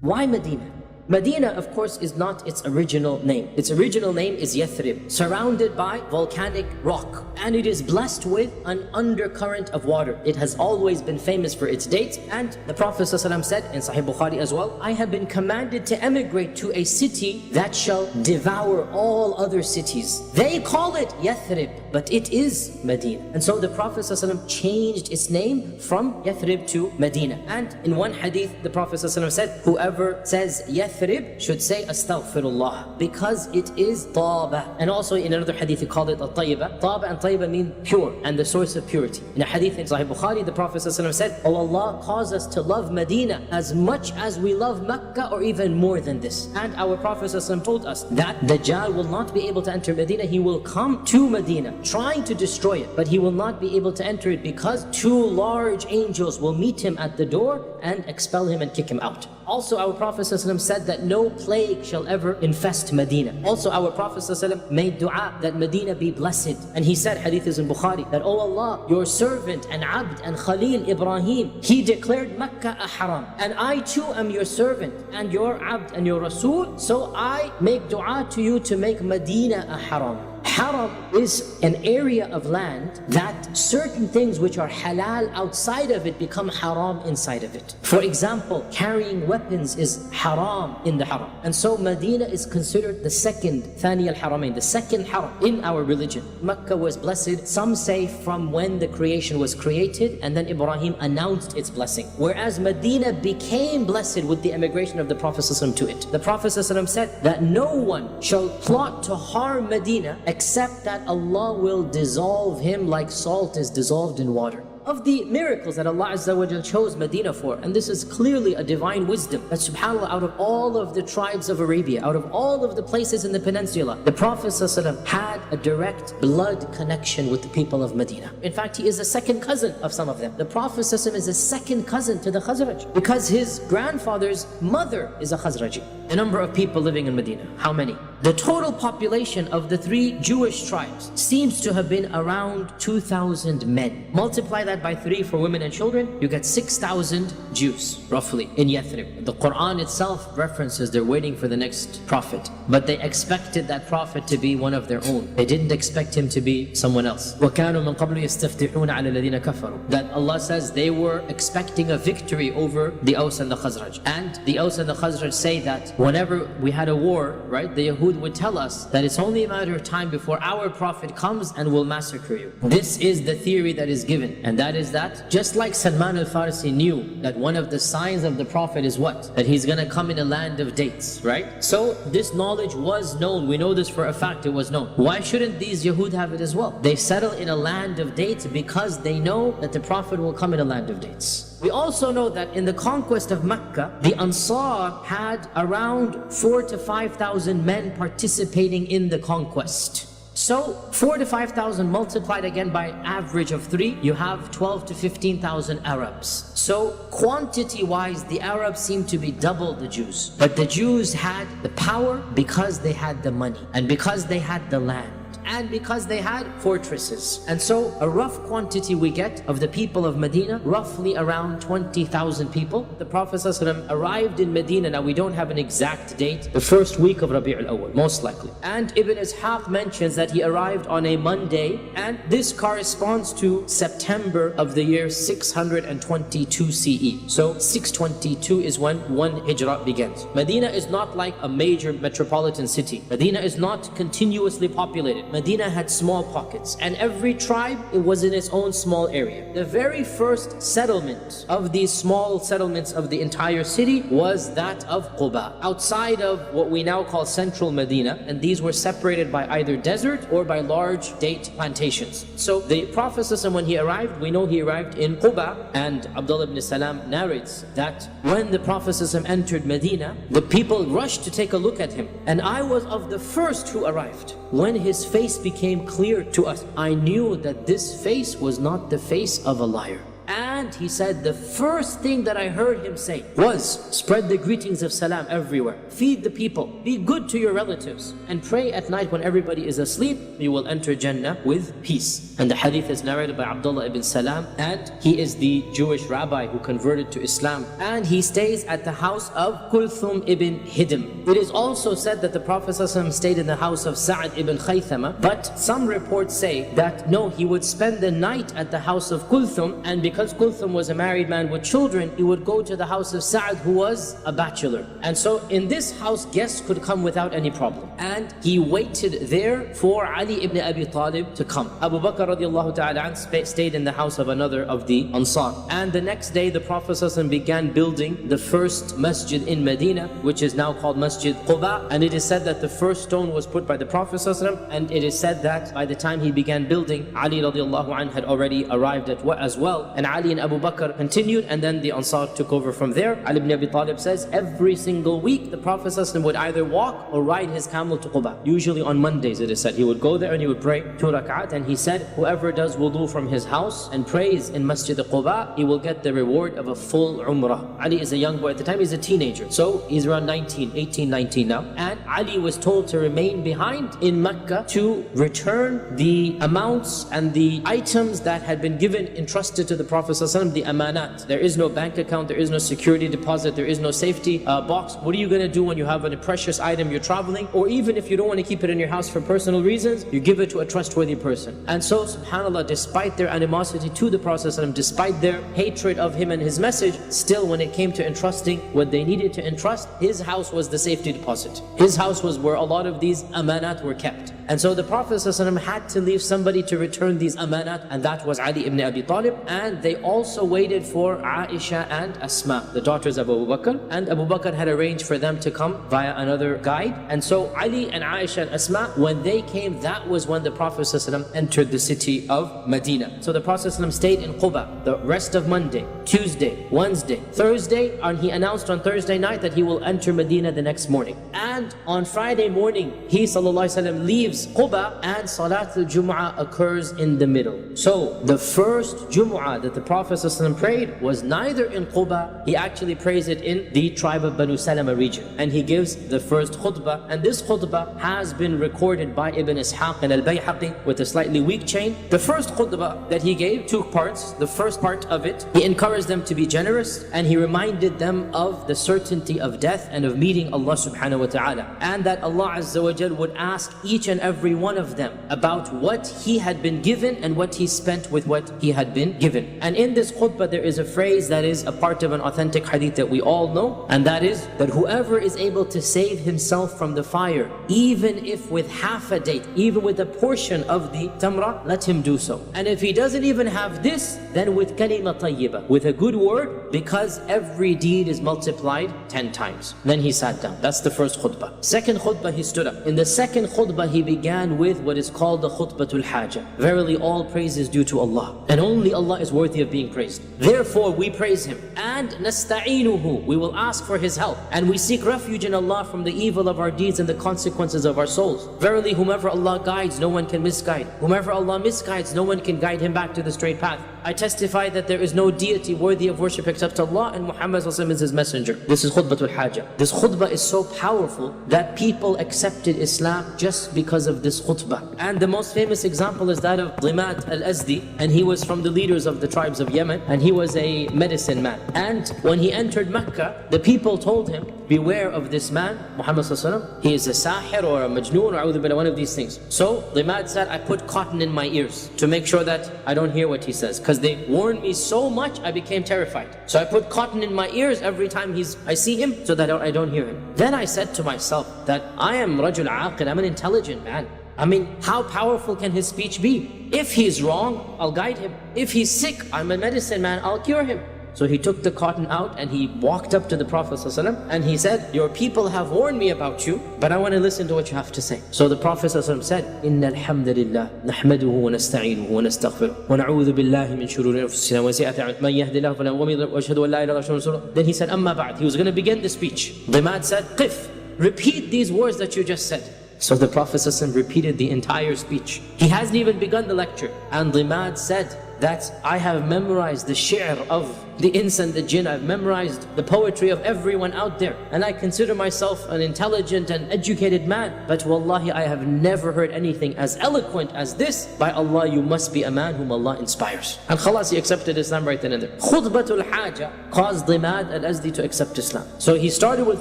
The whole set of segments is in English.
Why Medina? Medina, of course, is not its original name. Its original name is Yathrib, surrounded by volcanic rock. And it is blessed with an undercurrent of water. It has always been famous for its dates. And the Prophet ﷺ said in Sahih Bukhari as well, I have been commanded to emigrate to a city that shall devour all other cities. They call it Yathrib, but it is Medina. And so the Prophet ﷺ changed its name from Yathrib to Medina. And in one hadith, the Prophet ﷺ said, whoever says Yathrib should say Astaghfirullah, because it is Taba. And also in another hadith he called it At-Tayyiba. Taba and Tayyiba mean pure and the source of purity. In a hadith in Sahih Bukhari, the Prophet ﷺ said, Oh Allah, cause us to love Medina as much as we love Mecca, or even more than this. And our Prophet ﷺ told us that Dajjal will not be able to enter Medina. He will come to Medina trying to destroy it, but he will not be able to enter it because two large angels will meet him at the door and expel him and kick him out. Also, our Prophet ﷺ said that no plague shall ever infest Medina. Also, our Prophet ﷺ made dua that Medina be blessed. And he said, hadith is in Bukhari, that, Oh Allah, your servant and Abd and Khalil Ibrahim, he declared Mecca a haram. And I too am your servant and your Abd and your Rasul. So I make dua to you to make Medina a haram. Haram is an area of land that certain things which are halal outside of it become haram inside of it. For example, carrying weapons is haram in the haram. And so Medina is considered the second Thani al-Haramain, the second haram in our religion. Mecca was blessed, some say from when the creation was created, and then Ibrahim announced its blessing. Whereas Medina became blessed with the emigration of the Prophet ﷺ to it. The Prophet ﷺ said that no one shall plot to harm Medina except that Allah will dissolve him like salt is dissolved in water. Of the miracles that Allah Azza wa Jal chose Medina for, and this is clearly a divine wisdom, that subhanAllah, out of all of the tribes of Arabia, out of all of the places in the peninsula, the Prophet ﷺ had a direct blood connection with the people of Medina. In fact, he is a second cousin of some of them. The Prophet ﷺ is a second cousin to the Khazraj, because his grandfather's mother is a Khazraji. The number of people living in Medina, how many? The total population of the three Jewish tribes seems to have been around 2,000 men. Multiply that by 3 for women and children, you get 6,000 Jews, roughly, in Yathrib. The Quran itself references they're waiting for the next prophet, but they expected that prophet to be one of their own. They didn't expect him to be someone else. وَكَانُوا مِن قَبْلُ يَسْتَفْتِحُونَ عَلَى الَّذِينَ كَفَرُوا. That Allah says they were expecting a victory over the Aus and the Khazraj. And the Aus and the Khazraj say that whenever we had a war, right, the Yahud would tell us that it's only a matter of time before our prophet comes and will massacre you. This is the theory that is given, and that is that just like Salman al-Farsi knew that one of the signs of the prophet is what? That he's gonna come in a land of dates, right? So this knowledge was known. We know this for a fact, it was known. Why shouldn't these Yahud have it as well? They settle in a land of dates because they know that the prophet will come in a land of dates. We also know that in the conquest of Mecca, the Ansar had around 4,000 to 5,000 men participating in the conquest. So 4,000 to 5,000 multiplied again by average of 3, you have 12,000 to 15,000 Arabs. So quantity-wise, the Arabs seem to be double the Jews. But the Jews had the power because they had the money, and because they had the land, and because they had fortresses. And so a rough quantity we get of the people of Medina, roughly around 20,000 people. The Prophet ﷺ arrived in Medina, now we don't have an exact date, the first week of Rabi' al-Awwal, most likely. And Ibn Ishaq mentions that he arrived on a Monday, and this corresponds to September of the year 622 CE. So 622 is when one Hijrah begins. Medina is not like a major metropolitan city. Medina is not continuously populated. Medina had small pockets, and every tribe, it was in its own small area. The very first settlement of these small settlements of the entire city was that of Quba, outside of what we now call central Medina, and these were separated by either desert or by large date plantations. So the Prophet ﷺ, when he arrived, we know he arrived in Quba, and Abdullah ibn Salam narrates that when the Prophet ﷺ entered Medina, the people rushed to take a look at him, and I was of the first who arrived. When his face became clear to us, I knew that this face was not the face of a liar. And he said, the first thing that I heard him say was, spread the greetings of salam everywhere. Feed the people. Be good to your relatives. And pray at night when everybody is asleep. You will enter Jannah with peace. And the hadith is narrated by Abdullah ibn Salam. And he is the Jewish rabbi who converted to Islam. And he stays at the house of Kulthum ibn Hidm. It is also said that the Prophet ﷺ stayed in the house of Sa'ad ibn Khaythama. But some reports say that no, he would spend the night at the house of Kulthum. And because Kulthum was a married man with children, he would go to the house of Sa'ad, who was a bachelor. And so in this house, guests could come without any problem. And he waited there for Ali ibn Abi Talib to come. Abu Bakr radiallahu ta'ala stayed in the house of another of the Ansar. And the next day, the Prophet ﷺ began building the first masjid in Medina, which is now called Masjid Quba. And it is said that the first stone was put by the Prophet ﷺ. And it is said that by the time he began building, Ali radiallahu anhu had already arrived as well. And Ali and Abu Bakr continued, and then the Ansar took over from there. Ali ibn Abi Talib says, every single week, the Prophet ﷺ would either walk or ride his camel to Quba. Usually on Mondays, it is said. He would go there and he would pray 2 rak'at. And he said, whoever does wudu from his house and prays in Masjid Quba, he will get the reward of a full umrah. Ali is a young boy at the time, he's a teenager. So he's around 18, 19 now. And Ali was told to remain behind in Mecca to return the amounts and the items that had been given, entrusted to the Prophet ﷺ, the amanat. There is no bank account, there is no security deposit, there is no safety box. What are you going to do when you have a precious item, you're traveling? Or even if you don't want to keep it in your house for personal reasons, you give it to a trustworthy person. And so, subhanAllah, despite their animosity to the Prophet ﷺ, despite their hatred of him and his message, still when it came to entrusting what they needed to entrust, his house was the safety deposit. His house was where a lot of these amanat were kept. And so the Prophet ﷺ had to leave somebody to return these amanat, and that was Ali ibn Abi Talib. And they also waited for Aisha and Asma, the daughters of Abu Bakr. And Abu Bakr had arranged for them to come via another guide. And so Ali and Aisha and Asma, when they came, that was when the Prophet ﷺ entered the city of Medina. So the Prophet ﷺ stayed in Quba the rest of Monday, Tuesday, Wednesday, Thursday, and he announced on Thursday night that he will enter Medina the next morning. And on Friday morning, he ﷺ leaves Quba, and Salatul Jum'ah occurs in the middle. So the first Jum'ah that the Prophet ﷺ prayed was neither in Quba, he actually prays it in the tribe of Banu Salama region. And he gives the first khutbah, and this khutbah has been recorded by Ibn Ishaq and Al-Bayhaqi with a slightly weak chain. The first khutbah that he gave, 2 parts. The first part of it, he encouraged them to be generous, and he reminded them of the certainty of death and of meeting Allah subhanahu wa ta'ala. And that Allah Azza wa Jal would ask each and every one of them about what he had been given and what he spent with what he had been given. And in this khutbah there is a phrase that is a part of an authentic hadith that we all know, and that is that whoever is able to save himself from the fire, even if with half a date, even with a portion of the tamra, let him do so. And if he doesn't even have this, then with kalima tayyibah, with a good word, because every deed is multiplied 10 times. Then he sat down. That's the first khutbah. Second khutbah, he stood up. In the second khutbah, he began with what is called the khutbatul hajah. Verily all praise is due to Allah, and only Allah is worthy of being praised. Therefore we praise Him, and nasta'inuhu, we will ask for His help, and we seek refuge in Allah from the evil of our deeds and the consequences of our souls. Verily whomever Allah guides, no one can misguide. Whomever Allah misguides, no one can guide him back to the straight path. I testify that there is no deity worthy of worship except Allah, and Muhammad ﷺ is His messenger. This is khutbatul hajah. This khutbah is so powerful that people accepted Islam just because of this khutbah. And the most famous example is that of Limad al-Azdi, and he was from the leaders of the tribes of Yemen, and he was a medicine man. And when he entered Mecca, the people told him, beware of this man, Muhammad ﷺ. He is a sahir or a majnoon, or a'udhu billah, one of these things. So Limad said, I put cotton in my ears to make sure that I don't hear what he says, because they warned me so much I became terrified. So I put cotton in my ears every time I see him, so that I don't hear him. Then I said to myself that I am rajul aqil, I'm an intelligent man. I mean, how powerful can his speech be? If he's wrong, I'll guide him. If he's sick, I'm a medicine man, I'll cure him. So he took the cotton out and he walked up to the Prophet ﷺ and he said, your people have warned me about you, but I want to listen to what you have to say. So the Prophet ﷺ said, Inna alhamdulillah, nahmaduhu wa nasta'inuhu wa nastaghfiruh, wa na'udhu billahi min shururi anfusina wa sayyi'ati man yahdihillahu fala mudilla lahu wa ashhadu an la ilaha illallah. Then he said, Amma ba'd. He was going to begin the speech. Limad said, Qif, repeat these words that you just said. So the Prophet ﷺ repeated the entire speech. He hasn't even begun the lecture. And Limad said, that I have memorized the shi'r of the ins and the jinn. I've memorized the poetry of everyone out there, and I consider myself an intelligent and educated man. But wallahi, I have never heard anything as eloquent as this. By Allah, you must be a man whom Allah inspires. And khalas, he accepted Islam right then and there. Khutbatul Haja caused Dimad al-Azdi to accept Islam. So he started with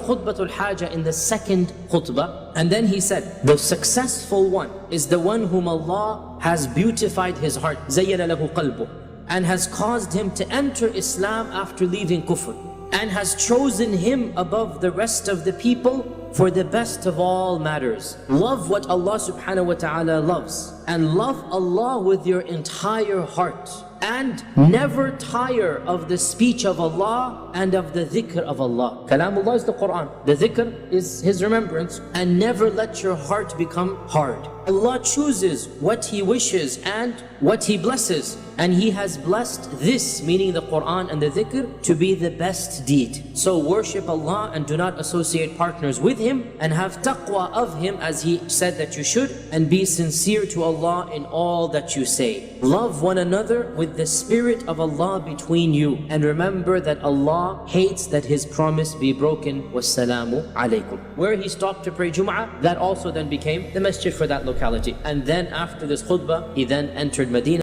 Khutbatul Haja in the second khutbah, and then he said, the successful one is the one whom Allah has beautified his heart, زَيَّنَ لَهُ قَلْبُهُ, and has caused him to enter Islam after leaving kufr, and has chosen him above the rest of the people for the best of all matters. Love what Allah subhanahu wa ta'ala loves, and love Allah with your entire heart, and never tire of the speech of Allah and of the dhikr of Allah. Kalamullah is the Quran, the dhikr is His remembrance, and never let your heart become hard. Allah chooses what He wishes and what He blesses, and He has blessed this, meaning the Quran and the dhikr, to be the best deed. So worship Allah and do not associate partners with Him, and have taqwa of Him as He said that you should, and be sincere to Allah in all that you say. Love one another with the spirit of Allah between you, and remember that Allah hates that His promise be broken. Wassalamu alaikum. Where he stopped to pray Jum'ah, that also then became the masjid for that locality. And then after this khutbah, he then entered Medina.